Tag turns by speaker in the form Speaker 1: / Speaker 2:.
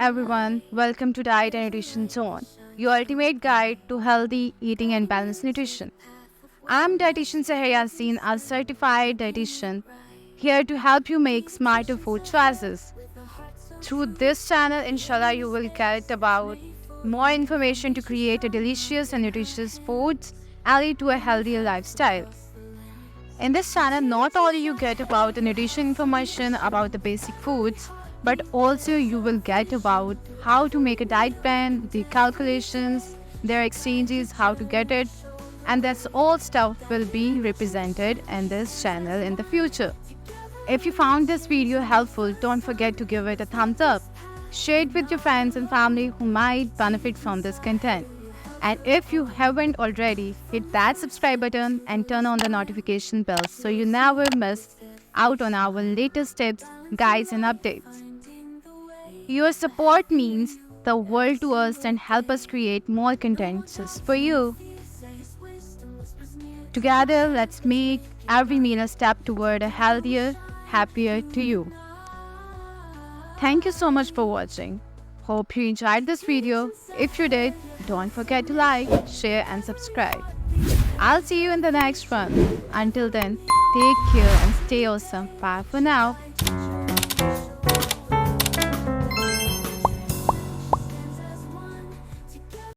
Speaker 1: everyone, welcome to Diet and Nutrition Zone, your ultimate guide to healthy eating and balanced nutrition. I'm Dietitian Saher Yaseen, a certified dietitian, here to help you make smarter food choices. Through this channel, inshallah, you will get about more information to create a delicious and nutritious foods and lead to a healthier lifestyle. In this channel, not only you get about the nutrition information about the basic foods, but also you will get about how to make a diet plan, the calculations, their exchanges, how to get it, and that's all stuff will be represented in this channel in the future. If you found this video helpful, don't forget to give it a thumbs up. Share it with your friends and family who might benefit from this content. And if you haven't already, hit that subscribe button and turn on the notification bell so you never miss out on our latest tips, guides and updates. Your support means the world to us and help us create more content just for you. Together, let's make every meal a step toward a healthier, happier to you. Thank you so much for watching. Hope you enjoyed this video. If you did, don't forget to like, share and subscribe. I'll see you in the next one. Until then, take care and stay awesome. Bye for now.